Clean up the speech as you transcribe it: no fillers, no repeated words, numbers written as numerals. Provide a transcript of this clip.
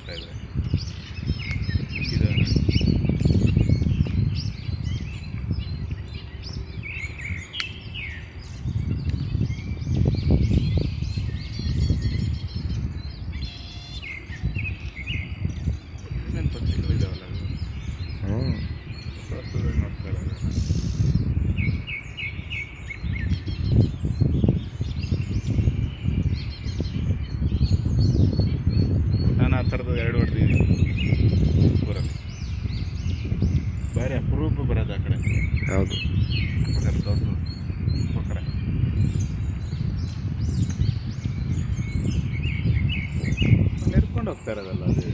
ಬರ್ತಾ ಇದೆ. ಇದು ಏನೇನು ಪಕ್ಷಿಗಳು ಇದಾವಲ್ಲ, ನೋಡ್ತಾ ಇರೋದು. ನಾನು ಆ ಥರದ್ದು 2 ಹೊಡೆದಿದ್ದೀನಿ ಊರಲ್ಲಿ. ಬೇರೆ ಅಪರೂಪ ಬರೋದು ಆ ಕಡೆ. ಹೌದು, ದೊಡ್ಡ ಕೊಕ್ಕರೆ. ನೆಡ್ಕೊಂಡು ಹೋಗ್ತಾ ಇರೋದಲ್ಲ ಅದು.